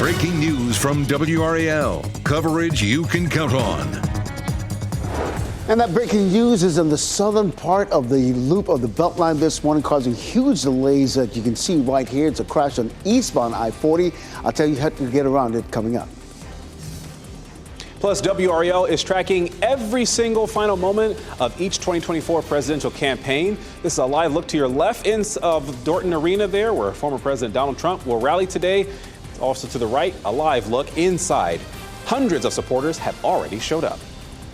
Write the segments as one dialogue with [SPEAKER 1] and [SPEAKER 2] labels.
[SPEAKER 1] Breaking news from WRAL. Coverage you can count on.
[SPEAKER 2] And that breaking news is in the southern part of the loop of the Beltline this morning, causing huge delays that you can see right here. It's a crash on eastbound I-40. I'll tell you how to get around it coming up.
[SPEAKER 3] Plus, WRAL is tracking every single final moment of each 2024 presidential campaign. This is a live look to your left of Dorton Arena there, where former President Donald Trump will rally today. Also to the right, a live look inside. Hundreds of supporters have already showed up.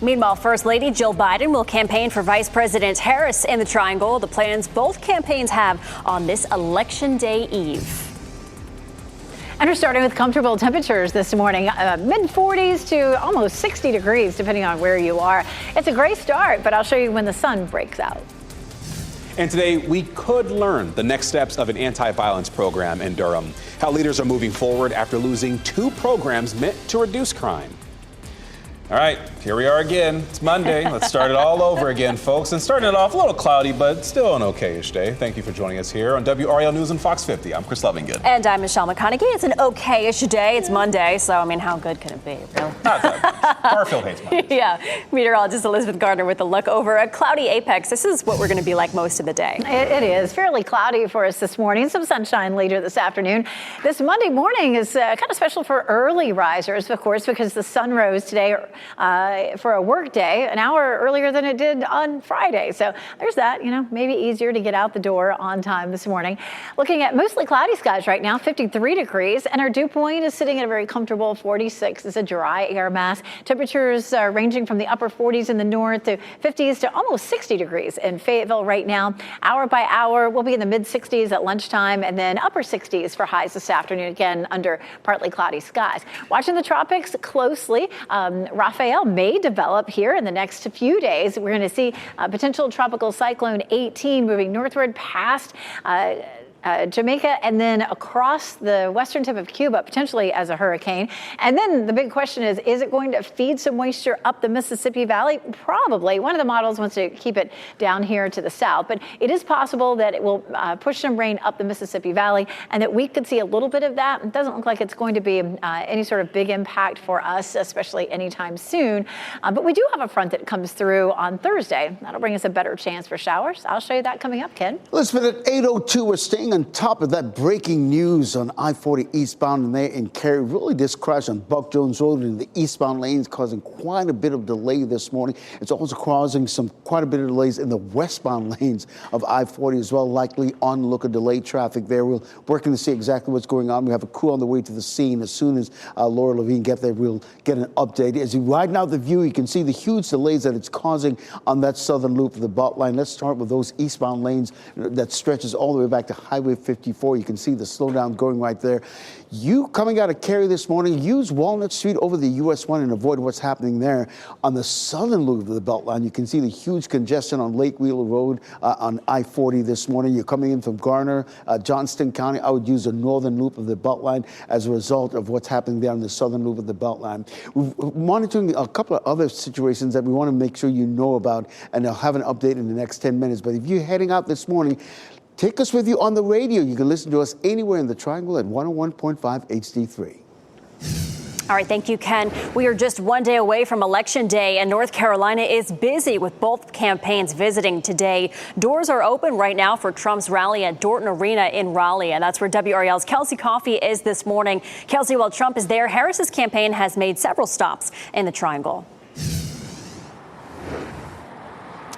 [SPEAKER 4] Meanwhile, First Lady Jill Biden will campaign for Vice President Harris in the Triangle. The plans both campaigns have on this Election Day Eve.
[SPEAKER 5] And we're starting with comfortable temperatures this morning, mid-40s to almost 60 degrees, depending on where you are. It's a great start, but I'll show you when the sun breaks out.
[SPEAKER 3] And today, we could learn the next steps of an anti-violence program in Durham, how leaders are moving forward after losing 2 programs meant to reduce crime. All right, here we are again. It's Monday. Let's start it all over again, folks. And starting it off a little cloudy, but still an okay-ish day. Thank you for joining us here on WRAL News and Fox 50. I'm Chris Lovingood.
[SPEAKER 4] And I'm Michelle McConaughey. It's an okay-ish day. It's Monday, so, I mean, how good can it be, really?
[SPEAKER 3] Not that. Garfield hates Mondays.
[SPEAKER 4] Yeah. Meteorologist Elizabeth Gardner with a look over a cloudy apex. This is what we're going to be like most of the day.
[SPEAKER 5] It is fairly cloudy for us this morning. Some sunshine later this afternoon. This Monday morning is kind of special for early risers, of course, because the sun rose today for a work day an hour earlier than it did on Friday. So there's that, maybe easier to get out the door on time this morning. Looking at mostly cloudy skies right now, 53 degrees, and our dew point is sitting at a very comfortable 46. It's a dry air mass. Temperatures are ranging from the upper 40s in the north to 50s to almost 60 degrees in Fayetteville right now. Hour by hour, we'll be in the mid 60s at lunchtime and then upper 60s for highs this afternoon, again under partly cloudy skies. Watching the tropics closely, Rafael may develop here in the next few days. We're going to see potential tropical cyclone 18 moving northward past Jamaica and then across the western tip of Cuba, potentially as a hurricane. And then the big question is it going to feed some moisture up the Mississippi Valley? Probably. One of the models wants to keep it down here to the south, but it is possible that it will push some rain up the Mississippi Valley and that we could see a little bit of that. It doesn't look like it's going to be any sort of big impact for us, especially anytime soon. But we do have a front that comes through on Thursday. That'll bring us a better chance for showers. I'll show you that coming up, Ken.
[SPEAKER 2] Elizabeth, at 8:02, we're staying on top of that breaking news on I-40 eastbound and there in Cary. Really, this crash on Buck Jones Road in the eastbound lanes causing quite a bit of delay this morning. It's also causing quite a bit of delays in the westbound lanes of I-40 as well, likely onlooker delay traffic there. We're working to see exactly what's going on. We have a crew on the way to the scene. As soon as Laura Levine gets there, we'll get an update. As you widen out the view, you can see the huge delays that it's causing on that southern loop of the Beltline. Let's start with those eastbound lanes that stretches all the way back to Highway 54. You can see the slowdown going right there. You coming out of Cary this morning, use Walnut Street over the US 1 and avoid what's happening there. On the southern loop of the Beltline, you can see the huge congestion on Lake Wheeler Road on I-40 this morning. You're coming in from Garner, Johnston County. I would use the northern loop of the Beltline as a result of what's happening there on the southern loop of the Beltline. We're monitoring a couple of other situations that we want to make sure you know about, and I'll have an update in the next 10 minutes. But if you're heading out this morning, take us with you on the radio. You can listen to us anywhere in the Triangle at 101.5 HD3.
[SPEAKER 4] All right, thank you, Ken. We are just one day away from Election Day, and North Carolina is busy with both campaigns visiting today. Doors are open right now for Trump's rally at Dorton Arena in Raleigh, and that's where WRAL's Kelsey Coffey is this morning. Kelsey, while Trump is there, Harris's campaign has made several stops in the Triangle.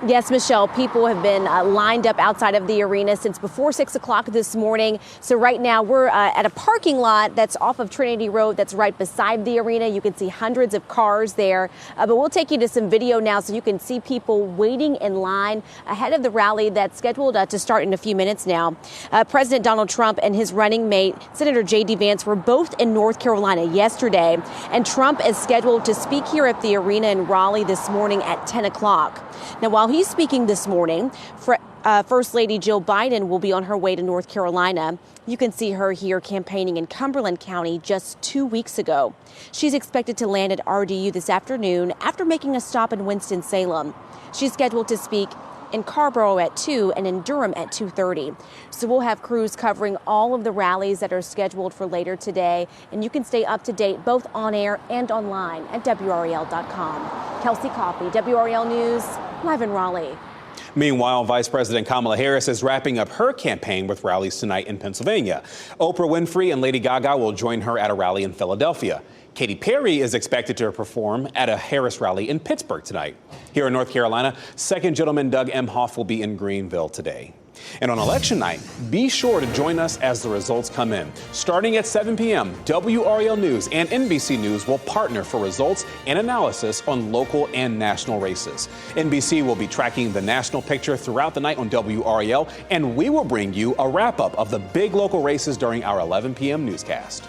[SPEAKER 6] Yes, Michelle, people have been lined up outside of the arena since before 6 o'clock this morning. So right now we're at a parking lot that's off of Trinity Road that's right beside the arena. You can see hundreds of cars there. But we'll take you to some video now so you can see people waiting in line ahead of the rally that's scheduled to start in a few minutes now. President Donald Trump and his running mate, Senator J.D. Vance, were both in North Carolina yesterday. And Trump is scheduled to speak here at the arena in Raleigh this morning at 10 o'clock. Now, while he's speaking this morning, First Lady Jill Biden will be on her way to North Carolina. You can see her here campaigning in Cumberland County just 2 weeks ago. She's expected to land at RDU this afternoon after making a stop in Winston-Salem. She's scheduled to speak in Carrboro at 2, and in Durham at 2:30. So we'll have crews covering all of the rallies that are scheduled for later today, and you can stay up to date both on air and online at WRAL.com. Kelsey Coffey, WRAL News, live in Raleigh.
[SPEAKER 3] Meanwhile, Vice President Kamala Harris is wrapping up her campaign with rallies tonight in Pennsylvania. Oprah Winfrey and Lady Gaga will join her at a rally in Philadelphia. Katy Perry is expected to perform at a Harris rally in Pittsburgh tonight. Here in North Carolina, Second Gentleman Doug Emhoff will be in Greenville today. And on election night, be sure to join us as the results come in. Starting at 7 p.m., WRAL News and NBC News will partner for results and analysis on local and national races. NBC will be tracking the national picture throughout the night on WRAL, and we will bring you a wrap-up of the big local races during our 11 p.m. newscast.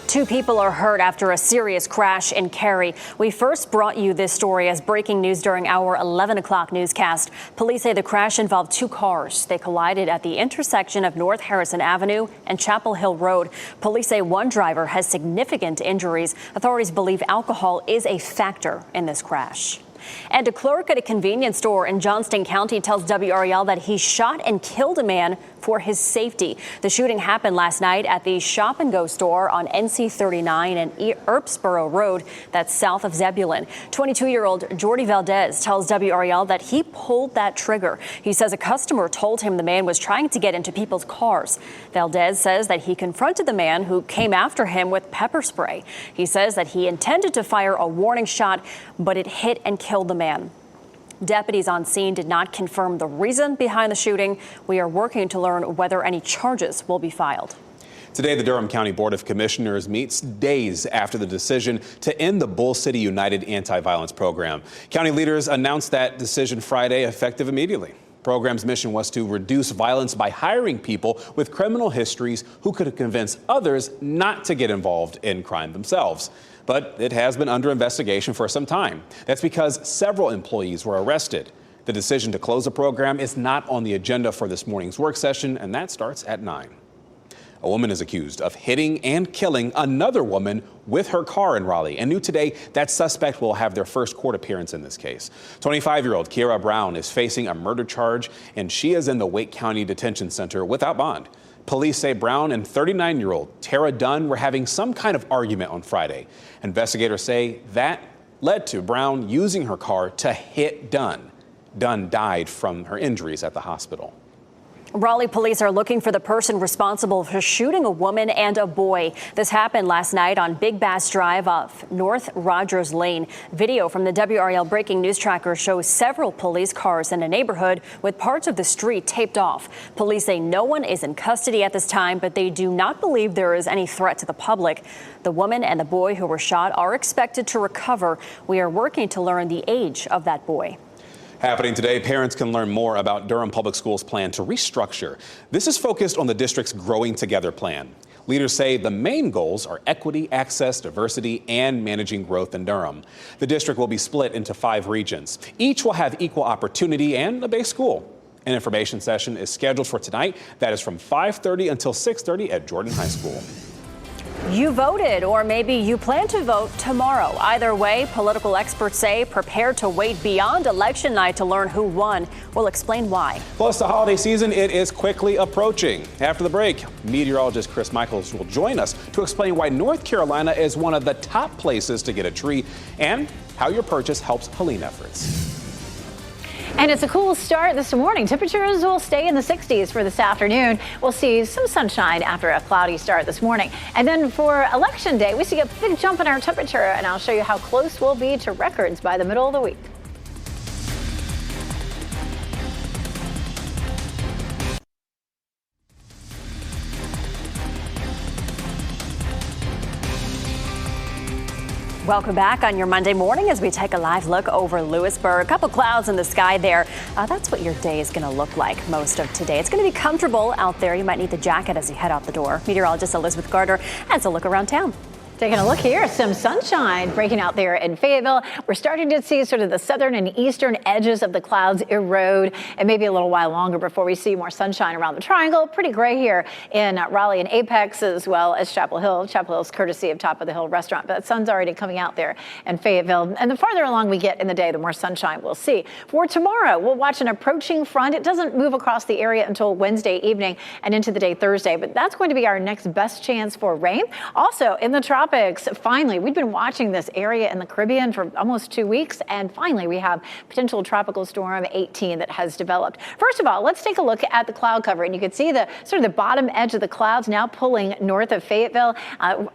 [SPEAKER 4] 2 people are hurt after a serious crash in Cary. We first brought you this story as breaking news during our 11 o'clock newscast. Police say the crash involved 2 cars. They collided at the intersection of North Harrison Avenue and Chapel Hill Road. Police say one driver has significant injuries. Authorities believe alcohol is a factor in this crash. And a clerk at a convenience store in Johnston County tells WRAL that he shot and killed a man for his safety. The shooting happened last night at the Shop and Go store on NC 39 and Earpsboro Road, that's south of Zebulon. 22-year-old Jordy Valdez tells WRAL that he pulled that trigger. He says a customer told him the man was trying to get into people's cars. Valdez says that he confronted the man who came after him with pepper spray. He says that he intended to fire a warning shot, but it hit and killed the man. Deputies on scene did not confirm the reason behind the shooting. We are working to learn whether any charges will be filed.
[SPEAKER 3] Today, the Durham County Board of Commissioners meets days after the decision to end the Bull City United anti-violence program. County leaders announced that decision Friday, effective immediately. The program's mission was to reduce violence by hiring people with criminal histories who could convince others not to get involved in crime themselves. But it has been under investigation for some time. That's because several employees were arrested. The decision to close the program is not on the agenda for this morning's work session, and that starts at 9. A woman is accused of hitting and killing another woman with her car in Raleigh. And new today, that suspect will have their first court appearance in this case. 25-year-old Kiera Brown is facing a murder charge, and she is in the Wake County Detention Center without bond. Police say Brown and 39-year-old Tara Dunn were having some kind of argument on Friday. Investigators say that led to Brown using her car to hit Dunn. Dunn died from her injuries at the hospital.
[SPEAKER 4] Raleigh police are looking for the person responsible for shooting a woman and a boy. This happened last night on Big Bass Drive off North Rogers Lane. Video from the WRAL breaking news tracker shows several police cars in a neighborhood with parts of the street taped off. Police say no one is in custody at this time, but they do not believe there is any threat to the public. The woman and the boy who were shot are expected to recover. We are working to learn the age of that boy.
[SPEAKER 3] Happening today, parents can learn more about Durham Public Schools' plan to restructure. This is focused on the district's Growing Together plan. Leaders say the main goals are equity, access, diversity, and managing growth in Durham. The district will be split into 5 regions. Each will have equal opportunity and a base school. An information session is scheduled for tonight. That is from 5:30 until 6:30 at Jordan High School.
[SPEAKER 4] You voted, or maybe you plan to vote tomorrow. Either way, political experts say prepare to wait beyond election night to learn who won. We'll explain why.
[SPEAKER 3] Plus, the holiday season, it is quickly approaching. After the break, meteorologist Chris Michaels will join us to explain why North Carolina is one of the top places to get a tree and how your purchase helps Helene efforts.
[SPEAKER 5] And it's a cool start this morning. Temperatures will stay in the 60s for this afternoon. We'll see some sunshine after a cloudy start this morning. And then for Election Day, we see a big jump in our temperature, and I'll show you how close we'll be to records by the middle of the week.
[SPEAKER 4] Welcome back on your Monday morning as we take a live look over Lewisburg. A couple clouds in the sky there. That's what your day is going to look like most of today. It's going to be comfortable out there. You might need the jacket as you head out the door. Meteorologist Elizabeth Gardner has a look around town.
[SPEAKER 5] Taking a look here, some sunshine breaking out there in Fayetteville. We're starting to see sort of the southern and eastern edges of the clouds erode, and maybe a little while longer before we see more sunshine around the triangle. Pretty gray here in Raleigh and Apex, as well as Chapel Hill. Chapel Hill's courtesy of Top of the Hill restaurant, but the sun's already coming out there in Fayetteville. And the farther along we get in the day, the more sunshine we'll see. For tomorrow, we'll watch an approaching front. It doesn't move across the area until Wednesday evening and into the day Thursday, but that's going to be our next best chance for rain. Also, in the tropics, finally, we've been watching this area in the Caribbean for almost 2 weeks, and finally we have potential tropical storm 18 that has developed. First of all, let's take a look at the cloud cover, and you can see the sort of the bottom edge of the clouds now pulling north of Fayetteville.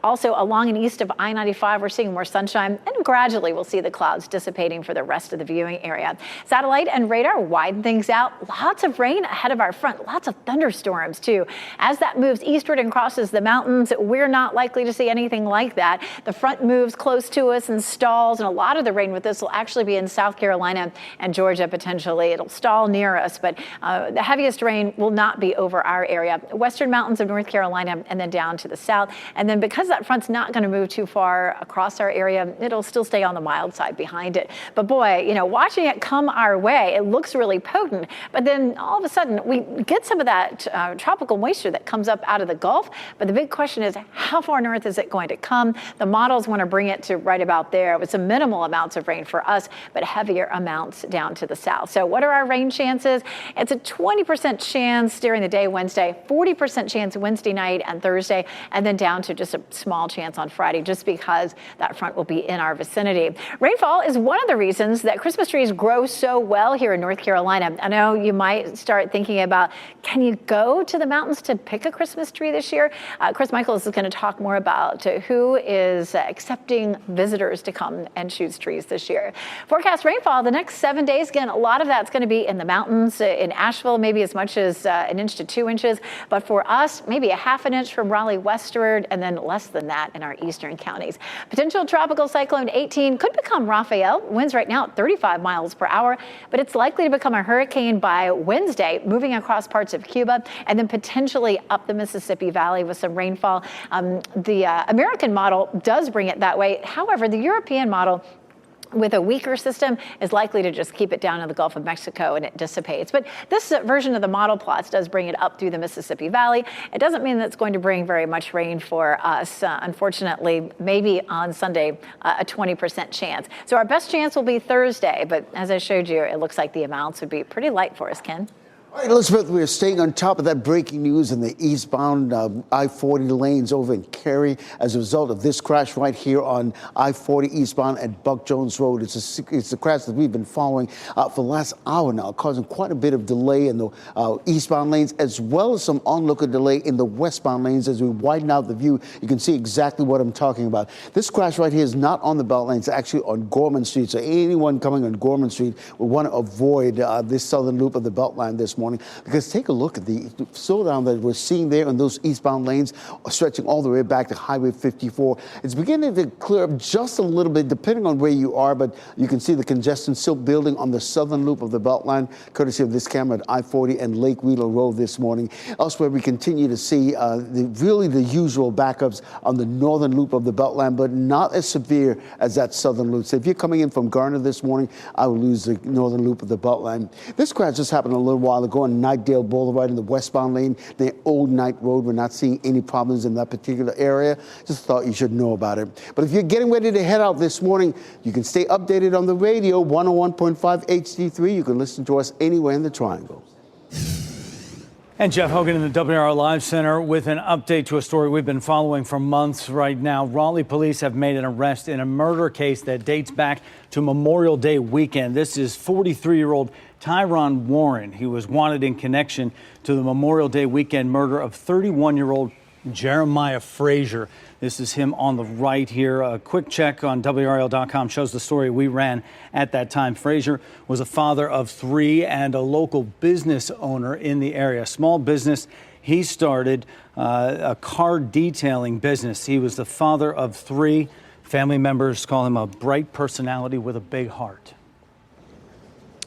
[SPEAKER 5] Also along and east of I-95, we're seeing more sunshine, and gradually we'll see the clouds dissipating for the rest of the viewing area. Satellite and radar widen things out. Lots of rain ahead of our front, lots of thunderstorms too. As that moves eastward and crosses the mountains, we're not likely to see anything like that. The front moves close to us and stalls, and a lot of the rain with this will actually be in South Carolina and Georgia potentially. It'll stall near us, but the heaviest rain will not be over our area. Western mountains of North Carolina and then down to the south. And then because that front's not going to move too far across our area, it'll still stay on the mild side behind it. But boy, you know, watching it come our way, it looks really potent, but then all of a sudden we get some of that tropical moisture that comes up out of the Gulf. But the big question is, how far north is it going to come? The models want to bring it to right about there with some minimal amounts of rain for us, but heavier amounts down to the south. So what are our rain chances? It's a 20% chance during the day Wednesday, 40% chance Wednesday night and Thursday, and then down to just a small chance on Friday, just because that front will be in our vicinity. Rainfall is one of the reasons that Christmas trees grow so well here in North Carolina. I know you might start thinking about, can you go to the mountains to pick a Christmas tree this year? Chris Michaels is going to talk more about who is accepting visitors to come and choose trees this year. Forecast rainfall the next 7 days. Again, a lot of that's going to be in the mountains, in Asheville, maybe as much as 1 inch to 2 inches. But for us, maybe a ½ an inch from Raleigh westward, and then less than that in our eastern counties. Potential tropical cyclone 18 could become Rafael. Winds right now at 35 miles per hour, but it's likely to become a hurricane by Wednesday, moving across parts of Cuba and then potentially up the Mississippi Valley with some rainfall. The American model does bring it that way. However, the European model with a weaker system is likely to just keep it down in the Gulf of Mexico and it dissipates. But this version of the model plots does bring it up through the Mississippi Valley. It doesn't mean that it's going to bring very much rain for us. Unfortunately, maybe on Sunday, a 20% chance. So our best chance will be Thursday, but as I showed you, it looks like the amounts would be pretty light for us, Ken.
[SPEAKER 2] All right, Elizabeth, we're staying on top of that breaking news in the eastbound I-40 lanes over in Cary as a result of this crash right here on I-40 eastbound at Buck Jones Road. It's a crash that we've been following for the last hour now, causing quite a bit of delay in the eastbound lanes, as well as some onlooker delay in the westbound lanes. As we widen out the view, you can see exactly what I'm talking about. This crash right here is not on the Beltline. It's actually on Gorman Street. So anyone coming on Gorman Street will want to avoid this southern loop of the Beltline this morning, because take a look at the slowdown that we're seeing there in those eastbound lanes, stretching all the way back to Highway 54. It's beginning to clear up just a little bit, depending on where you are, but you can see the congestion still building on the southern loop of the Beltline, courtesy of this camera at I-40 and Lake Wheeler Road this morning. Elsewhere, we continue to see really the usual backups on the northern loop of the Beltline, but not as severe as that southern loop. So if you're coming in from Garner this morning, I will lose the northern loop of the Beltline. This crash just happened a little while ago on Nightdale Boulevard in the westbound lane, the Old Knight Road. We're not seeing any problems in that particular area. Just thought you should know about it. But if you're getting ready to head out this morning, you can stay updated on the radio, 101.5 HD3. You can listen to us anywhere in the Triangle.
[SPEAKER 7] And Jeff Hogan in the WRAL Live Center with an update to a story we've been following for months right now. Raleigh police have made an arrest in a murder case that dates back to Memorial Day weekend. This is 43-year-old Tyron Warren. He was wanted in connection to the Memorial Day weekend murder of 31-year-old Jeremiah Frazier. This is him on the right here. A quick check on WRAL.com shows the story we ran at that time. Frazier was a father of 3 and a local business owner in the area. Small business. He started a car detailing business. He was the father of 3. Family members call him a bright personality with a big heart.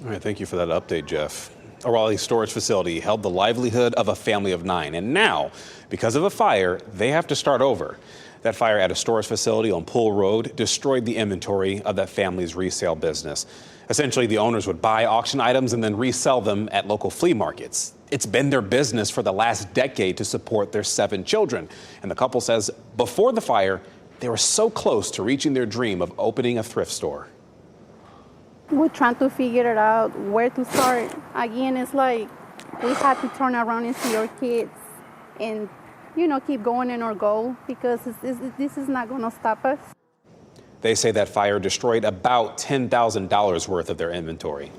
[SPEAKER 3] All right, thank you for that update, Jeff. A Raleigh storage facility held the livelihood of a family of 9, and now, because of a fire, they have to start over. That fire at a storage facility on Pool Road destroyed the inventory of that family's resale business. Essentially, the owners would buy auction items and then resell them at local flea markets. It's been their business for the last decade to support their 7 children. And the couple says before the fire, they were so close to reaching their dream of opening a thrift store.
[SPEAKER 8] We're trying to figure it out where to start. Again, it's like we have to turn around and see our kids and, keep going in our goal, because this is not going to stop us.
[SPEAKER 3] They say that fire destroyed about $10,000 worth of their inventory.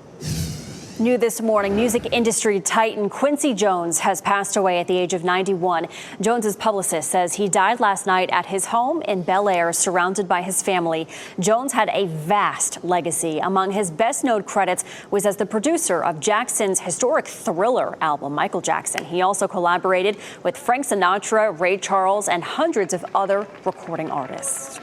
[SPEAKER 4] New this morning, music industry titan Quincy Jones has passed away at the age of 91. Jones's publicist says he died last night at his home in Bel Air, surrounded by his family. Jones had a vast legacy. Among his best-known credits was as the producer of Jackson's historic Thriller album, Michael Jackson. He also collaborated with Frank Sinatra, Ray Charles, and hundreds of other recording artists.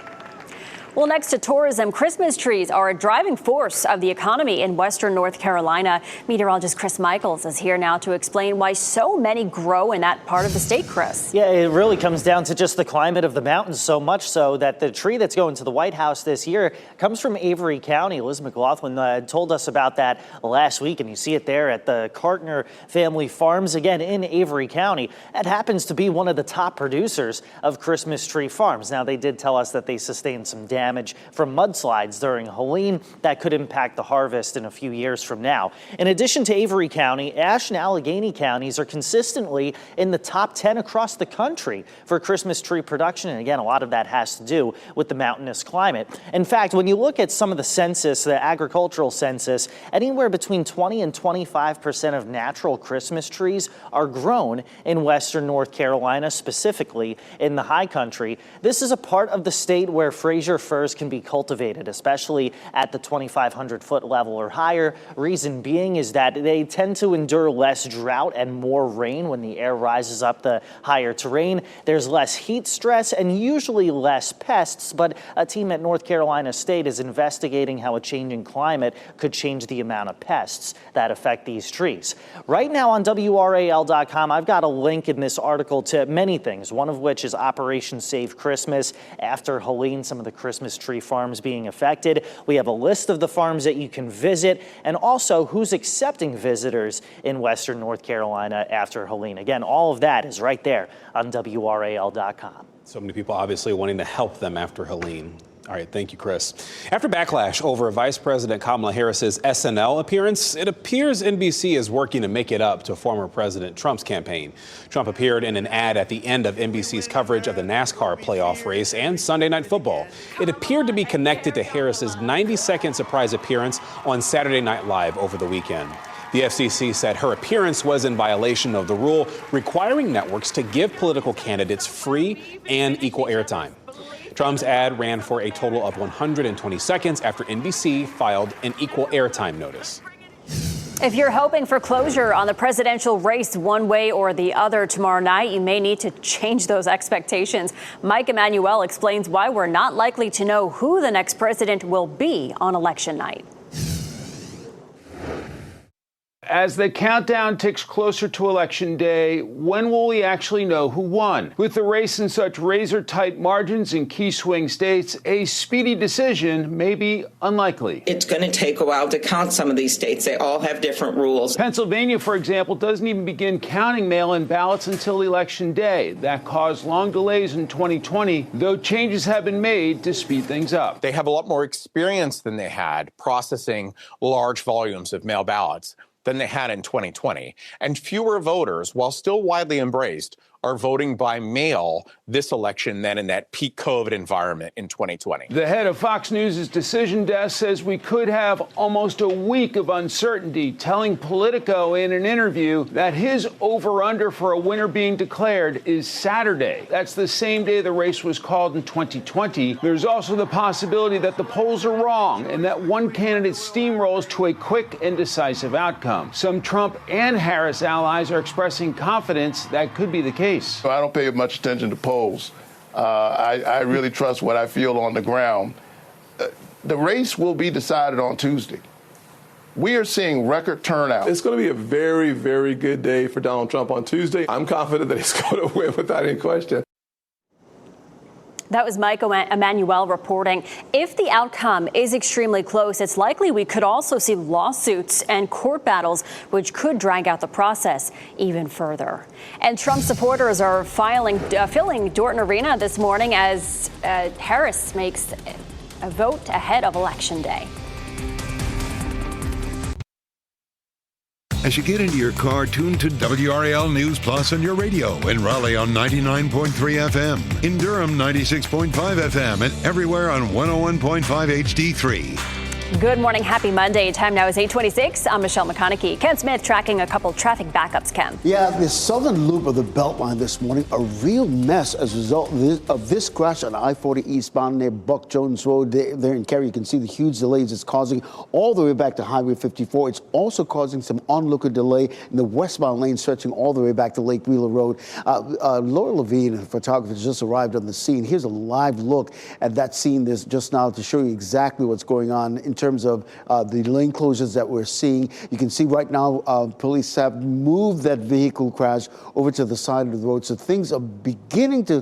[SPEAKER 4] Well, next to tourism, Christmas trees are a driving force of the economy in western North Carolina. Meteorologist Chris Michaels is here now to explain why so many grow in that part of the state, Chris.
[SPEAKER 9] Yeah, it really comes down to just the climate of the mountains, so much so that the tree that's going to the White House this year comes from Avery County. Liz McLaughlin told us about that last week, and you see it there at the Cartner family farms, again, in Avery County. That happens to be one of the top producers of Christmas tree farms. Now, they did tell us that they sustained some damage from mudslides during Helene that could impact the harvest in a few years from now. In addition to Avery County, Ashe and Allegheny counties are consistently in the top 10 across the country for Christmas tree production. And again, a lot of that has to do with the mountainous climate. In fact, when you look at some of the census, the agricultural census, anywhere between 20 and 25% of natural Christmas trees are grown in western North Carolina, specifically in the high country. This is a part of the state where Fraser firs can be cultivated, especially at the 2,500 foot level or higher. Reason being is that they tend to endure less drought and more rain when the air rises up the higher terrain. There's less heat stress and usually less pests, but a team at North Carolina State is investigating how a changing climate could change the amount of pests that affect these trees. Right now on WRAL.com, I've got a link in this article to many things, one of which is Operation Save Christmas. After Helene, some of the Christmas tree farms being affected. We have a list of the farms that you can visit and also who's accepting visitors in western North Carolina after Helene. Again, all of that is right there on WRAL.com.
[SPEAKER 3] So many people obviously wanting to help them after Helene. All right, thank you, Chris. After backlash over Vice President Kamala Harris's SNL appearance, it appears NBC is working to make it up to former President Trump's campaign. Trump appeared in an ad at the end of NBC's coverage of the NASCAR playoff race and Sunday Night Football. It appeared to be connected to Harris's 90-second surprise appearance on Saturday Night Live over the weekend. The FCC said her appearance was in violation of the rule requiring networks to give political candidates free and equal airtime. Trump's ad ran for a total of 120 seconds after NBC filed an equal airtime notice.
[SPEAKER 4] If you're hoping for closure on the presidential race one way or the other tomorrow night, you may need to change those expectations. Mike Emanuel explains why we're not likely to know who the next president will be on election night.
[SPEAKER 10] As the countdown ticks closer to Election Day, when will we actually know who won? With the race in such razor-tight margins in key swing states, a speedy decision may be unlikely.
[SPEAKER 11] It's going to take a while to count some of these states. They all have different rules.
[SPEAKER 10] Pennsylvania, for example, doesn't even begin counting mail-in ballots until Election Day. That caused long delays in 2020, though changes have been made to speed things up.
[SPEAKER 12] They have a lot more experience than they had processing large volumes of mail ballots than they had in 2020. And fewer voters, while still widely embraced, are voting by mail this election than in that peak COVID environment in 2020.
[SPEAKER 10] The head of Fox News' decision desk says we could have almost a week of uncertainty, telling Politico in an interview that his over-under for a winner being declared is Saturday. That's the same day the race was called in 2020. There's also the possibility that the polls are wrong and that one candidate steamrolls to a quick and decisive outcome. Some Trump and Harris allies are expressing confidence that could be the case.
[SPEAKER 13] I don't pay much attention to polls. I really trust what I feel on the ground. The race will be decided on Tuesday. We are seeing record turnout.
[SPEAKER 14] It's going to be a very, very good day for Donald Trump on Tuesday. I'm confident that he's going to win without any question.
[SPEAKER 4] That was Mike Emanuel reporting. If the outcome is extremely close, it's likely we could also see lawsuits and court battles, which could drag out the process even further. And Trump supporters are filling Dorton Arena this morning as Harris makes a vote ahead of Election Day.
[SPEAKER 1] As you get into your car, tune to WRAL News Plus on your radio. In Raleigh on 99.3 FM. In Durham, 96.5 FM. And everywhere on 101.5 HD3.
[SPEAKER 4] Good morning. Happy Monday. Time now is 8:26. I'm Michelle McConaughey. Ken Smith tracking a couple traffic backups, Ken.
[SPEAKER 2] Yeah, the southern loop of the Beltline this morning, a real mess as a result of this crash on I-40 eastbound near Buck Jones Road there in Cary. You can see the huge delays it's causing all the way back to Highway 54. It's also causing some onlooker delay in the westbound lane stretching all the way back to Lake Wheeler Road. Laura Levine, a photographer, just arrived on the scene. Here's a live look at that scene just now to show you exactly what's going on in terms of the lane closures that we're seeing. You can see right now police have moved that vehicle crash over to the side of the road. So things are beginning to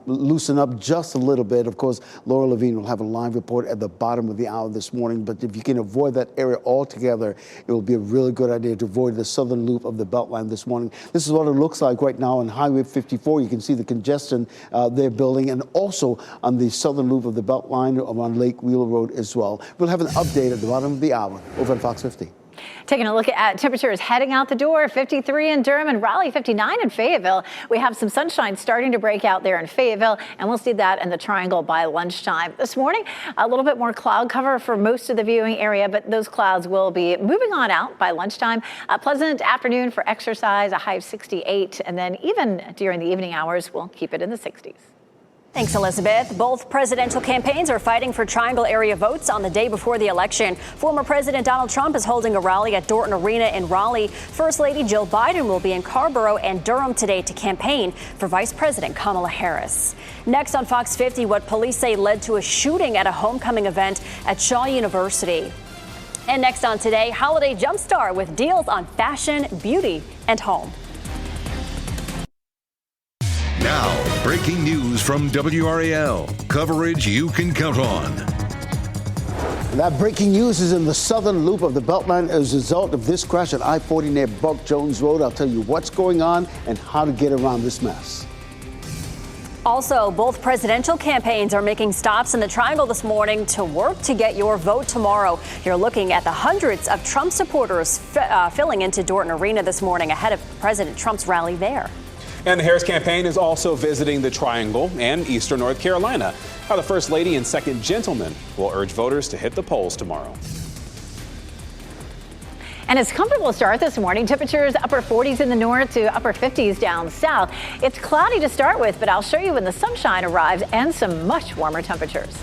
[SPEAKER 2] loosen up just a little bit. Of course, Laura Levine will have a live report at the bottom of the hour this morning. But if you can avoid that area altogether, it will be a really good idea to avoid the southern loop of the Beltline this morning. This is what it looks like right now on Highway 54. You can see the congestion they're building, and also on the southern loop of the Beltline on Lake Wheeler Road as well. We'll have an update at the bottom of the hour over at Fox 50.
[SPEAKER 5] Taking a look at temperatures heading out the door, 53 in Durham and Raleigh, 59 in Fayetteville. We have some sunshine starting to break out there in Fayetteville, and we'll see that in the Triangle by lunchtime. This morning, a little bit more cloud cover for most of the viewing area, but those clouds will be moving on out by lunchtime. A pleasant afternoon for exercise, a high of 68, and then even during the evening hours, we'll keep it in the 60s.
[SPEAKER 4] Thanks, Elizabeth. Both presidential campaigns are fighting for Triangle area votes on the day before the election. Former President Donald Trump is holding a rally at Dorton Arena in Raleigh. First Lady Jill Biden will be in Carrboro and Durham today to campaign for Vice President Kamala Harris. Next on Fox 50, what police say led to a shooting at a homecoming event at Shaw University. And next on Today, Holiday Jumpstart with deals on fashion, beauty, and home.
[SPEAKER 1] Now, breaking news from WRAL. Coverage you can count on.
[SPEAKER 2] That breaking news is in the southern loop of the Beltline as a result of this crash at I-40 near Buck Jones Road. I'll tell you what's going on and how to get around this mess.
[SPEAKER 4] Also, both presidential campaigns are making stops in the Triangle this morning to work to get your vote tomorrow. You're looking at the hundreds of Trump supporters filling into Dorton Arena this morning ahead of President Trump's rally there.
[SPEAKER 3] And the Harris campaign is also visiting the Triangle and Eastern North Carolina. How the First Lady and Second Gentleman will urge voters to hit the polls tomorrow.
[SPEAKER 5] And it's a comfortable start this morning. Temperatures upper 40s in the north to upper 50s down south. It's cloudy to start with, but I'll show you when the sunshine arrives and some much warmer temperatures.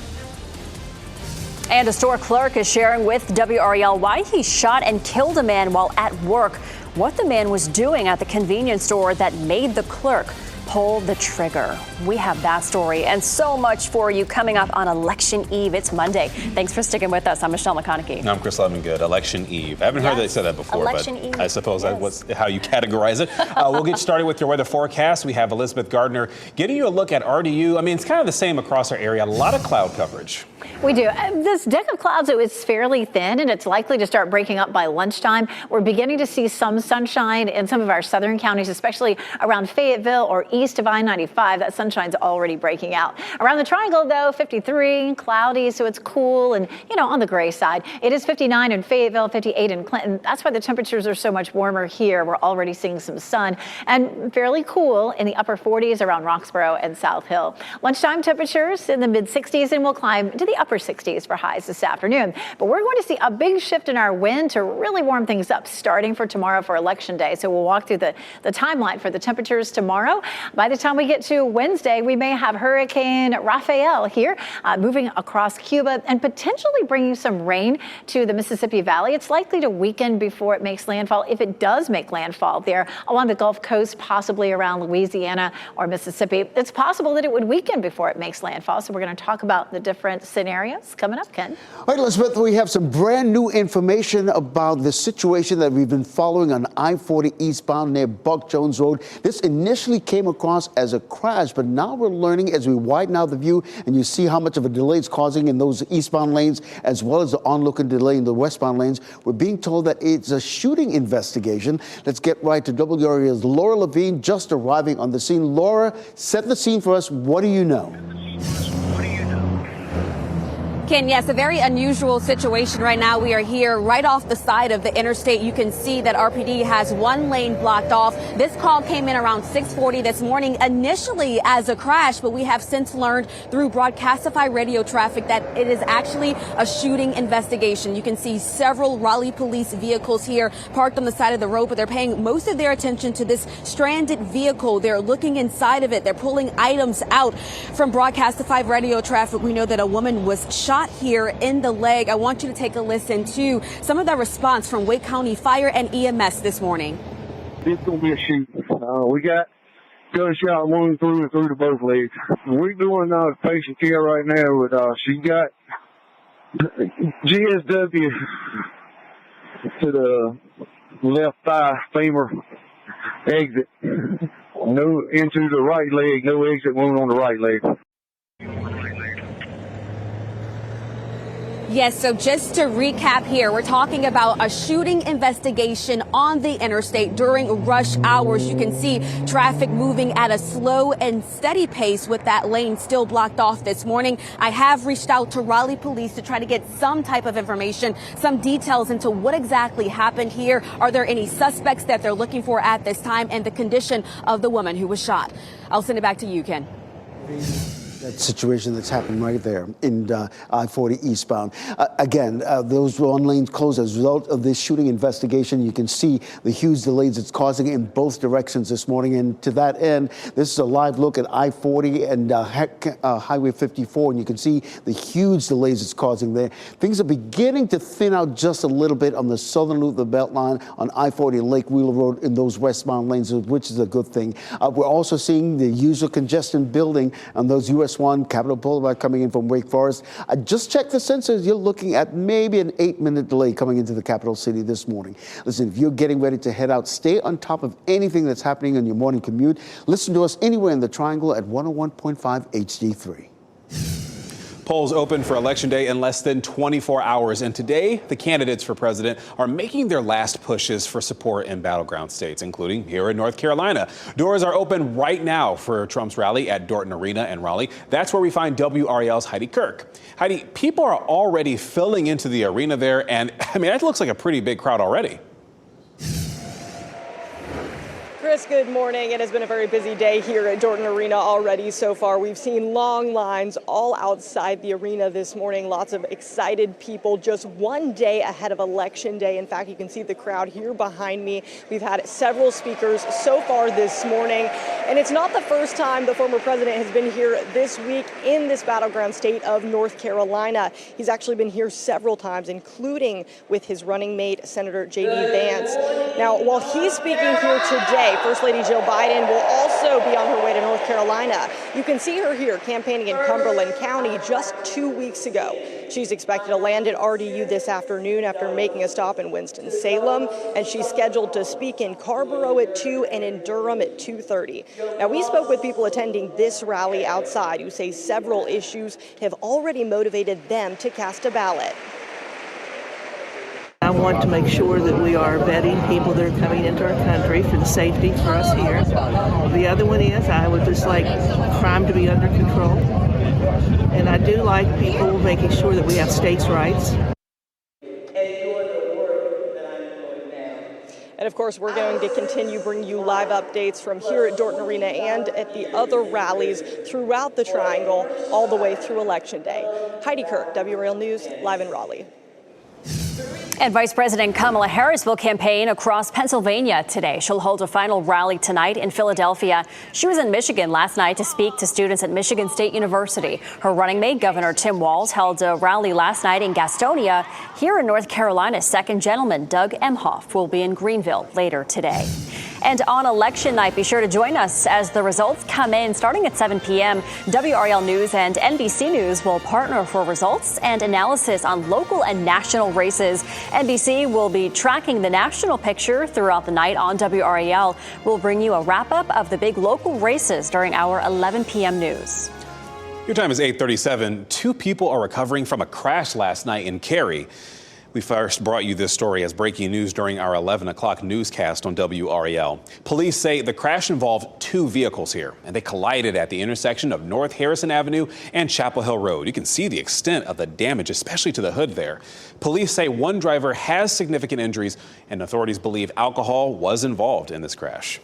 [SPEAKER 4] And a store clerk is sharing with WRAL why he shot and killed a man while at work. What the man was doing at the convenience store that made the clerk pull the trigger. We have that story and so much for you coming up on Election Eve. It's Monday. Thanks for sticking with us. I'm Michelle McConaughey.
[SPEAKER 3] I'm Chris Levingood. Election Eve. I haven't heard they said that before,
[SPEAKER 4] Election
[SPEAKER 3] but
[SPEAKER 4] Eve.
[SPEAKER 3] I suppose that's how you categorize it. We'll get started with your weather forecast. We have Elizabeth Gardner getting you a look at RDU. I mean, it's kind of the same across our area. A lot of cloud coverage.
[SPEAKER 5] We do. This deck of clouds is fairly thin, and it's likely to start breaking up by lunchtime. We're beginning to see some sunshine in some of our southern counties, especially around Fayetteville or east of I-95. That sunshine's already breaking out. Around the Triangle, though, 53, cloudy, so it's cool and, on the gray side. It is 59 in Fayetteville, 58 in Clinton. That's why the temperatures are so much warmer here. We're already seeing some sun and fairly cool in the upper 40s around Roxborough and South Hill. Lunchtime temperatures in the mid-60s, and we'll climb to the upper 60s for highs this afternoon. But we're going to see a big shift in our wind to really warm things up starting for tomorrow for Election Day. So we'll walk through the timeline for the temperatures tomorrow. By the time we get to Wednesday, we may have Hurricane Rafael here moving across Cuba and potentially bringing some rain to the Mississippi Valley. It's likely to weaken before it makes landfall. If it does make landfall there along the Gulf Coast, possibly around Louisiana or Mississippi, it's possible that it would weaken before it makes landfall. So we're going to talk about the different scenarios coming up, Ken.
[SPEAKER 2] All right, Elizabeth, we have some brand new information about the situation that we've been following on I-40 eastbound near Buck Jones Road. This initially came across across as a crash, but now we're learning as we widen out the view and you see how much of a delay it's causing in those eastbound lanes as well as the onlooking delay in the westbound lanes. We're being told that it's a shooting investigation. Let's get right to WRAL's Laura Levine just arriving on the scene. Laura, set the scene for us. What do you know?
[SPEAKER 6] Ken, yes, a very unusual situation right now. We are here right off the side of the interstate. You can see that RPD has one lane blocked off. This call came in around 6:40 this morning, initially as a crash, but we have since learned through broadcastify radio traffic that it is actually a shooting investigation. You can see several Raleigh police vehicles here parked on the side of the road, but they're paying most of their attention to this stranded vehicle. They're looking inside of it. They're pulling items out. From broadcastify radio traffic, we know that a woman was shot here in the leg. I want you to take a listen to some of the response from Wake County Fire and EMS this morning.
[SPEAKER 15] It's going to be a shoot. We got gunshot wound through to both legs. We're doing patient care right now with, she got GSW to the left thigh femur exit. No into the right leg, no exit wound on the right leg.
[SPEAKER 6] Yes, so just to recap here, we're talking about a shooting investigation on the interstate during rush hours. You can see traffic moving at a slow and steady pace with that lane still blocked off this morning. I have reached out to Raleigh police to try to get some type of information, some details into what exactly happened here. Are there any suspects that they're looking for at this time, and the condition of the woman who was shot? I'll send it back to you, Ken.
[SPEAKER 2] That situation that's happened right there in I-40 eastbound. Again, those one lanes closed as a result of this shooting investigation. You can see the huge delays it's causing in both directions this morning. And to that end, this is a live look at I-40 and Highway 54. And you can see the huge delays it's causing there. Things are beginning to thin out just a little bit on the southern loop of the Beltline on I-40 and Lake Wheeler Road in those westbound lanes, which is a good thing. We're also seeing the usual congestion building on those US 1 Capitol Boulevard coming in from Wake Forest. I just checked the sensors. You're looking at maybe an 8-minute delay coming into the capital city this morning. Listen, if you're getting ready to head out, stay on top of anything that's happening on your morning commute. Listen to us anywhere in the Triangle at 101.5 HD3.
[SPEAKER 3] Polls open for Election Day in less than 24 hours. And today, the candidates for president are making their last pushes for support in battleground states, including here in North Carolina. Doors are open right now for Trump's rally at Dorton Arena in Raleigh. That's where we find WRAL's Heidi Kirk. Heidi, people are already filling into the arena there. And I mean, that looks like a pretty big crowd already.
[SPEAKER 16] Chris, good morning. It has been a very busy day here at Dorton Arena already so far. We've seen long lines all outside the arena this morning. Lots of excited people just one day ahead of Election Day. In fact, you can see the crowd here behind me. We've had several speakers so far this morning. And it's not the first time the former president has been here this week in this battleground state of North Carolina. He's actually been here several times, including with his running mate, Senator J.D. Vance. Now, while he's speaking here today, First Lady Jill Biden will also be on her way to North Carolina. You can see her here campaigning in Cumberland County just 2 weeks ago. She's expected to land at RDU this afternoon after making a stop in Winston-Salem, and she's scheduled to speak in Carrboro at 2 and in Durham at 2:30. Now, we spoke with people attending this rally outside who say several issues have already motivated them to cast a ballot.
[SPEAKER 17] I want to make sure that we are vetting people that are coming into our country for the safety for us here. The other one is I would just like crime to be under control. And I do like people making sure that we have states' rights.
[SPEAKER 16] And of course, we're going to continue bringing you live updates from here at Dorton Arena and at the other rallies throughout the Triangle all the way through Election Day. Heidi Kirk, WRAL News, live in Raleigh.
[SPEAKER 4] And Vice President Kamala Harris will campaign across Pennsylvania today. She'll hold a final rally tonight in Philadelphia. She was in Michigan last night to speak to students at Michigan State University. Her running mate, Governor Tim Walz, held a rally last night in Gastonia. Here in North Carolina, second gentleman Doug Emhoff will be in Greenville later today. And on election night, be sure to join us as the results come in starting at 7 p.m. WRAL News and NBC News will partner for results and analysis on local and national races. NBC will be tracking the national picture throughout the night on WRAL. We'll bring you a wrap-up of the big local races during our 11 p.m. news.
[SPEAKER 3] Your time is 8:37. 2 people are recovering from a crash last night in Cary. We first brought you this story as breaking news during our 11 o'clock newscast on WRAL. Police say the crash involved 2 vehicles here, and they collided at the intersection of North Harrison Avenue and Chapel Hill Road. You can see the extent of the damage, especially to the hood there. Police say one driver has significant injuries, and authorities believe alcohol was involved in this crash.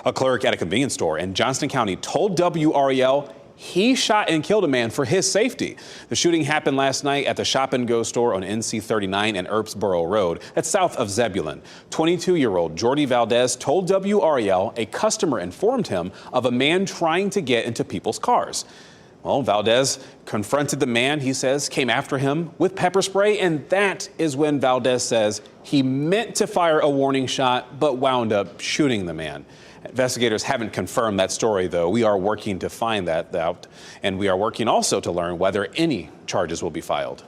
[SPEAKER 3] A clerk at a convenience store in Johnston County told WRAL he shot and killed a man for his safety. The shooting happened last night at the Shop and Go store on NC 39 and Earpsboro Road. That's south of Zebulon. 22-year-old Jordy Valdez told WRAL a customer informed him of a man trying to get into people's cars. Well, Valdez confronted the man, he says, came after him with pepper spray, and that is when Valdez says he meant to fire a warning shot but wound up shooting the man. Investigators haven't confirmed that story, though. We are working to find that out, and we are working also to learn whether any charges will be filed.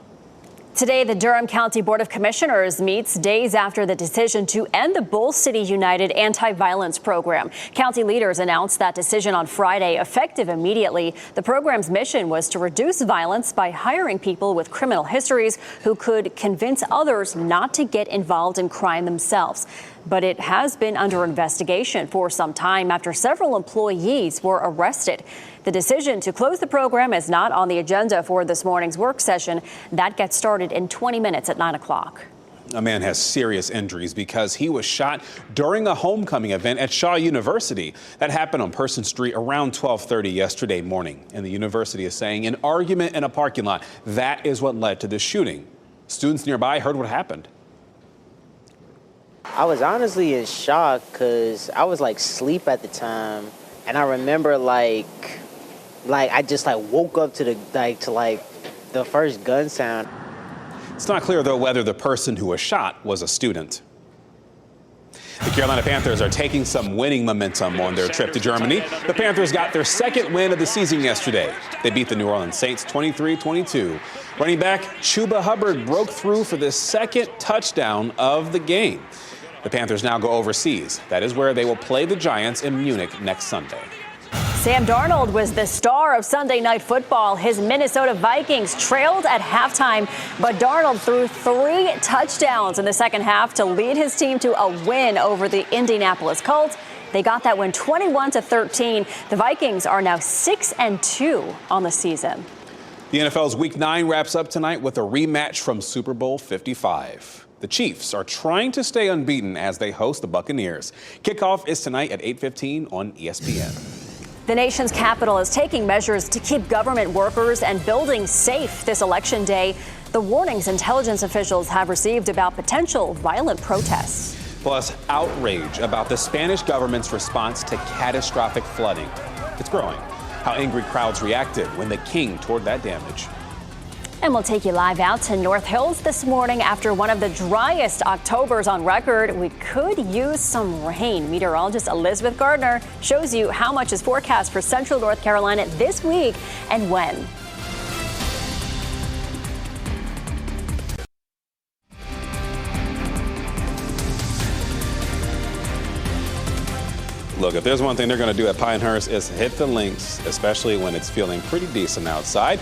[SPEAKER 4] Today, the Durham County Board of Commissioners meets days after the decision to end the Bull City United anti-violence program. County leaders announced that decision on Friday, effective immediately. The program's mission was to reduce violence by hiring people with criminal histories who could convince others not to get involved in crime themselves. But it has been under investigation for some time after several employees were arrested. The decision to close the program is not on the agenda for this morning's work session. That gets started in 20 minutes at 9 o'clock.
[SPEAKER 3] A man has serious injuries because he was shot during a homecoming event at Shaw University. That happened on Person Street around 12:30 yesterday morning. And the university is saying an argument in a parking lot, that is what led to the shooting. Students nearby heard what happened.
[SPEAKER 18] I was honestly in shock because I was asleep at the time, and I remember I just woke up to the first gun sound.
[SPEAKER 3] It's not clear though whether the person who was shot was a student. The Carolina Panthers are taking some winning momentum on their trip to Germany. The Panthers got their second win of the season yesterday. They beat the New Orleans Saints 23-22. Running back Chuba Hubbard broke through for the second touchdown of the game. The Panthers now go overseas. That is where they will play the Giants in Munich next Sunday.
[SPEAKER 4] Sam Darnold was the star of Sunday Night Football. His Minnesota Vikings trailed at halftime, but Darnold threw 3 touchdowns in the second half to lead his team to a win over the Indianapolis Colts. They got that win 21-13. The Vikings are now 6-2 on the season.
[SPEAKER 3] The NFL's Week 9 wraps up tonight with a rematch from Super Bowl 55. The Chiefs are trying to stay unbeaten as they host the Buccaneers. Kickoff is tonight at 8:15 on ESPN.
[SPEAKER 4] The nation's capital is taking measures to keep government workers and buildings safe this election day. The warnings intelligence officials have received about potential violent protests.
[SPEAKER 3] Plus, outrage about the Spanish government's response to catastrophic flooding. It's growing. How angry crowds reacted when the king toured that damage.
[SPEAKER 4] And we'll take you live out to North Hills this morning after one of the driest Octobers on record. We could use some rain. Meteorologist Elizabeth Gardner shows you how much is forecast for central North Carolina this week and when.
[SPEAKER 3] Look, if there's one thing they're going to do at Pinehurst is hit the links, especially when it's feeling pretty decent outside.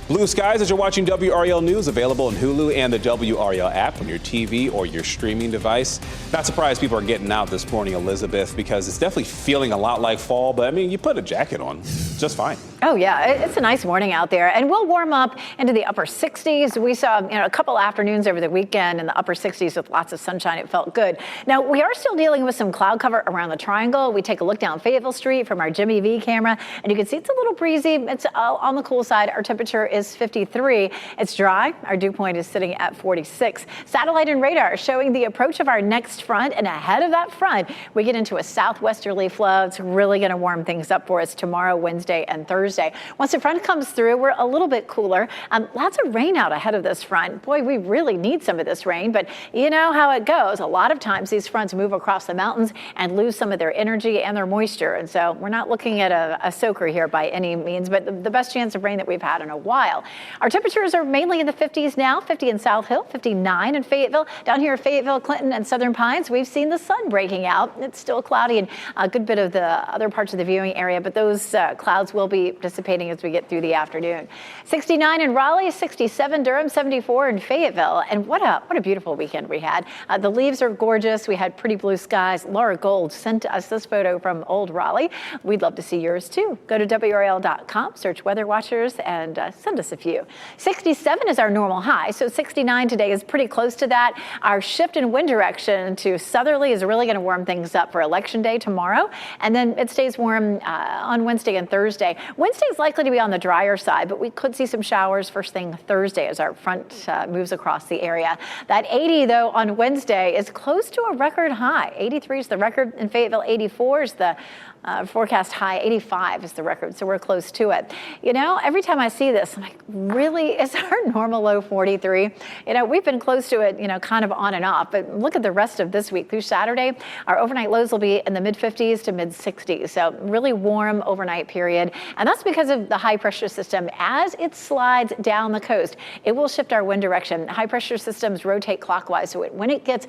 [SPEAKER 3] Blue skies as you're watching WRAL News, available on Hulu and the WRAL app on your TV or your streaming device. Not surprised people are getting out this morning, Elizabeth, because it's definitely feeling a lot like fall. But, I mean, you put a jacket on, just fine.
[SPEAKER 5] Oh, yeah. It's a nice morning out there. And we'll warm up into the upper 60s. We saw a couple afternoons over the weekend in the upper 60s with lots of sunshine. It felt good. Now, we are still dealing with some cloud cover around the triangle. We take a look down Fayetteville Street from our Jimmy V camera, and you can see it's a little breezy. It's on the cool side. Our temperature is 53. It's dry. Our dew point is sitting at 46. Satellite and radar showing the approach of our next front, and ahead of that front, we get into a southwesterly flow. It's really going to warm things up for us tomorrow, Wednesday. Wednesday and Thursday. Once the front comes through, we're a little bit cooler. Lots of rain out ahead of this front. Boy, we really need some of this rain, but you know how it goes. A lot of times these fronts move across the mountains and lose some of their energy and their moisture. And so we're not looking at a soaker here by any means, but the best chance of rain that we've had in a while. Our temperatures are mainly in the 50s now, 50 in South Hill, 59 in Fayetteville. Down here in Fayetteville, Clinton, and Southern Pines, we've seen the sun breaking out. It's still cloudy in a good bit of the other parts of the viewing area, but those clouds will be dissipating as we get through the afternoon. 69 in Raleigh, 67 Durham, 74 in Fayetteville. And what a beautiful weekend we had. The leaves are gorgeous. We had pretty blue skies. Laura Gold sent us this photo from Old Raleigh. We'd love to see yours too. Go to WRAL.com, search Weather Watchers, and send us a few. 67 is our normal high, so 69 today is pretty close to that. Our shift in wind direction to southerly is really going to warm things up for Election Day tomorrow, and then it stays warm on Wednesday and Thursday. Wednesday is likely to be on the drier side, but we could see some showers first thing Thursday as our front moves across the area. That 80, though, on Wednesday is close to a record high. 83 is the record in Fayetteville, 84 is the forecast high, 85 is the record, so we're close to it. You know, every time I see this, I'm like, really? Is our normal low 43? You know, we've been close to it, you know, kind of on and off, but look at the rest of this week. Through Saturday, our overnight lows will be in the mid-50s to mid-60s, so really warm overnight period, and that's because of the high-pressure system. As it slides down the coast, it will shift our wind direction. High-pressure systems rotate clockwise, so when it gets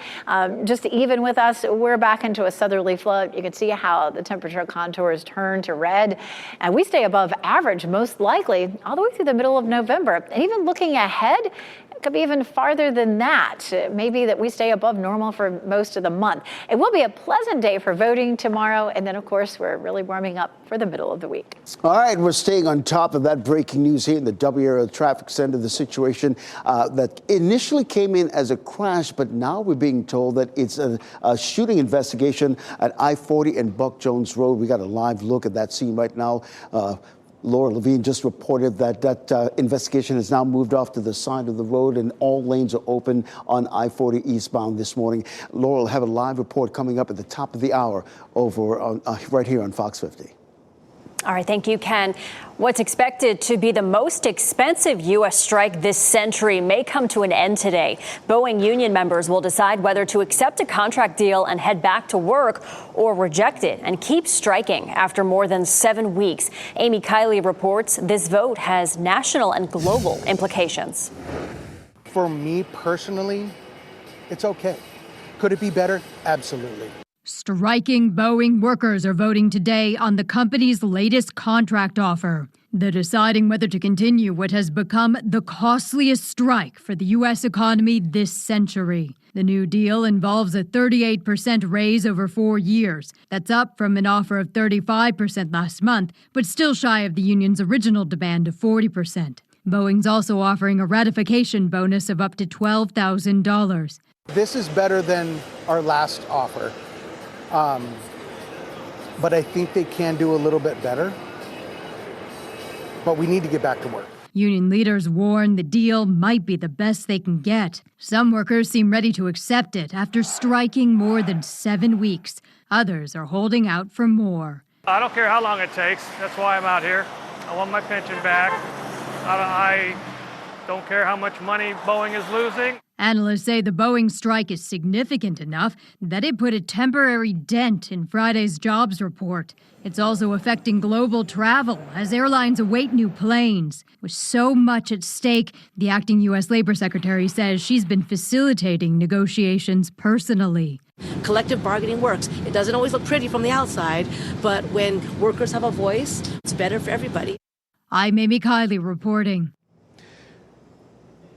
[SPEAKER 5] just even with us, we're back into a southerly flow. You can see how the temperature contours turn to red, and we stay above average most likely all the way through the middle of November. And even looking ahead, it could be even farther than that. Maybe that we stay above normal for most of the month. It will be a pleasant day for voting tomorrow, and then of course we're really warming up for the middle of the week.
[SPEAKER 2] All right, we're staying on top of that breaking news here in the WRAL Traffic Center. The situation that initially came in as a crash, but now we're being told that it's a shooting investigation at I-40 and Buck Jones Road. We got a live look at that scene right now. Laura Levine just reported that investigation has now moved off to the side of the road and all lanes are open on I-40 eastbound this morning. Laura will have a live report coming up at the top of the hour over on, right here on Fox 50.
[SPEAKER 4] All right, thank you, Ken. What's expected to be the most expensive U.S. strike this century may come to an end today. Boeing union members will decide whether to accept a contract deal and head back to work or reject it and keep striking after more than 7 weeks. Amy Kiley reports this vote has national and global implications.
[SPEAKER 19] For me personally, it's okay. Could it be better? Absolutely.
[SPEAKER 20] Striking Boeing workers are voting today on the company's latest contract offer. They're deciding whether to continue what has become the costliest strike for the U.S. economy this century. The new deal involves a 38% raise over 4 years. That's up from an offer of 35% last month, but still shy of the union's original demand of 40%. Boeing's also offering a ratification bonus of up to $12,000.
[SPEAKER 19] This is better than our last offer. But I think they can do a little bit better. But we need to get back to work.
[SPEAKER 20] Union leaders warn the deal might be the best they can get. Some workers seem ready to accept it after striking more than 7 weeks. Others are holding out for more.
[SPEAKER 21] I don't care how long it takes. That's why I'm out here. I want my pension back. I don't care how much money Boeing is losing.
[SPEAKER 20] Analysts say the Boeing strike is significant enough that it put a temporary dent in Friday's jobs report. It's also affecting global travel as airlines await new planes. With so much at stake, the acting U.S. Labor Secretary says she's been facilitating negotiations personally.
[SPEAKER 22] Collective bargaining works. It doesn't always look pretty from the outside, but when workers have a voice, it's better for everybody.
[SPEAKER 20] I'm Amy Kiley reporting.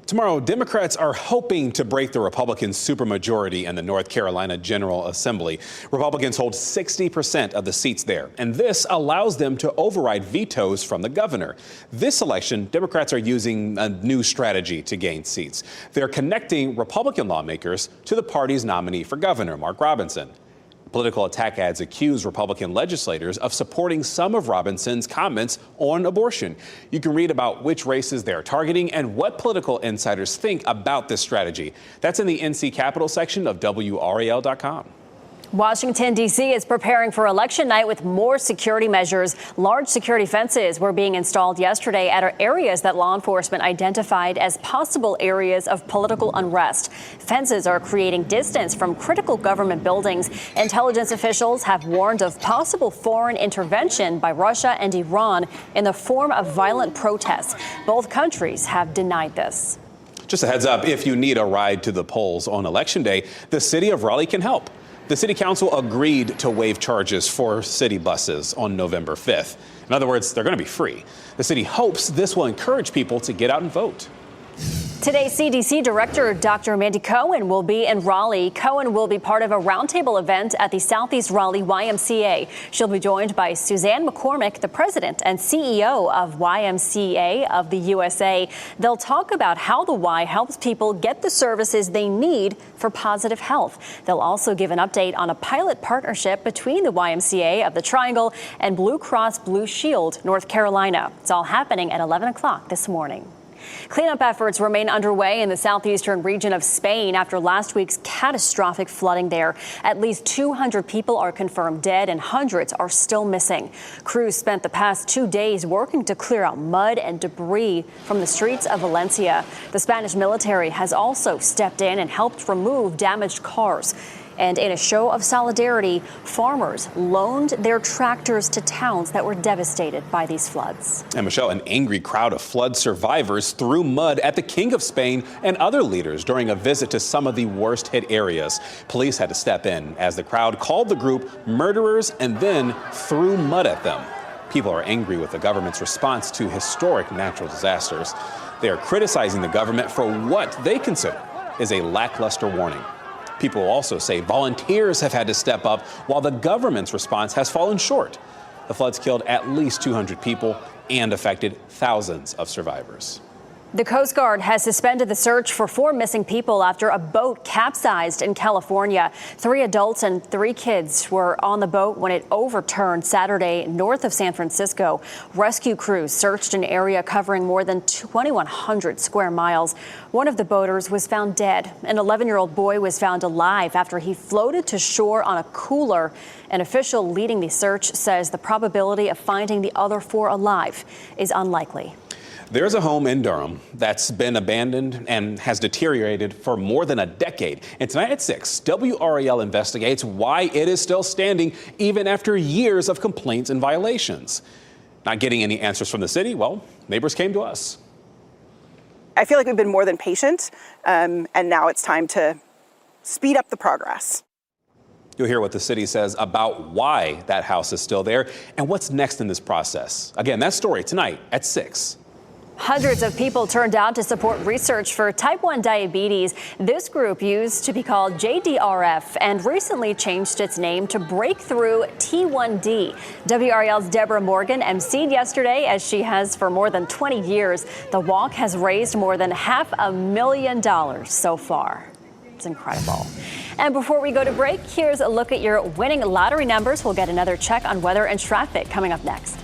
[SPEAKER 3] Tomorrow, Democrats are hoping to break the Republican supermajority in the North Carolina General Assembly. Republicans hold 60% of the seats there, and this allows them to override vetoes from the governor. This election, Democrats are using a new strategy to gain seats. They're connecting Republican lawmakers to the party's nominee for governor, Mark Robinson. Political attack ads accuse Republican legislators of supporting some of Robinson's comments on abortion. You can read about which races they're targeting and what political insiders think about this strategy. That's in the NC Capitol section of WRAL.com.
[SPEAKER 4] Washington, D.C. is preparing for election night with more security measures. Large security fences were being installed yesterday at areas that law enforcement identified as possible areas of political unrest. Fences are creating distance from critical government buildings. Intelligence officials have warned of possible foreign intervention by Russia and Iran in the form of violent protests. Both countries have denied this.
[SPEAKER 3] Just a heads up, if you need a ride to the polls on Election Day, the city of Raleigh can help. The city council agreed to waive charges for city buses on November 5th. In other words, they're going to be free. The city hopes this will encourage people to get out and vote.
[SPEAKER 4] Today, CDC Director Dr. Mandy Cohen will be in Raleigh. Cohen will be part of a roundtable event at the Southeast Raleigh YMCA. She'll be joined by Suzanne McCormick, the president and CEO of YMCA of the USA. They'll talk about how the Y helps people get the services they need for positive health. They'll also give an update on a pilot partnership between the YMCA of the Triangle and Blue Cross Blue Shield, North Carolina. It's all happening at 11 o'clock this morning. Cleanup efforts remain underway in the southeastern region of Spain after last week's catastrophic flooding there. At least 200 people are confirmed dead and hundreds are still missing. Crews spent the past 2 days working to clear out mud and debris from the streets of Valencia. The Spanish military has also stepped in and helped remove damaged cars. And in a show of solidarity, farmers loaned their tractors to towns that were devastated by these floods.
[SPEAKER 3] And Michelle, an angry crowd of flood survivors threw mud at the King of Spain and other leaders during a visit to some of the worst hit areas. Police had to step in as the crowd called the group murderers and then threw mud at them. People are angry with the government's response to historic natural disasters. They are criticizing the government for what they consider is a lackluster warning. People also say volunteers have had to step up while the government's response has fallen short. The floods killed at least 200 people and affected thousands of survivors.
[SPEAKER 4] The Coast Guard has suspended the search for 4 missing people after a boat capsized in California. 3 adults and 3 kids were on the boat when it overturned Saturday north of San Francisco. Rescue crews searched an area covering more than 2,100 square miles. One of the boaters was found dead. An 11-year-old boy was found alive after he floated to shore on a cooler. An official leading the search says the probability of finding the other 4 alive is unlikely.
[SPEAKER 3] There's a home in Durham that's been abandoned and has deteriorated for more than a decade. And tonight at 6, WRAL investigates why it is still standing even after years of complaints and violations. Not getting any answers from the city, well, neighbors came to us.
[SPEAKER 7] I feel like we've been more than patient, and now it's time to speed up the progress.
[SPEAKER 3] You'll hear what the city says about why that house is still there and what's next in this process. Again, that story tonight at 6.
[SPEAKER 4] Hundreds of people turned out to support research for type 1 diabetes. This group used to be called JDRF and recently changed its name to Breakthrough T1D. WRAL's Deborah Morgan emceed yesterday, as she has for more than 20 years. The walk has raised more than $500,000 so far. It's incredible. And before we go to break, here's a look at your winning lottery numbers. We'll get another check on weather and traffic coming up next.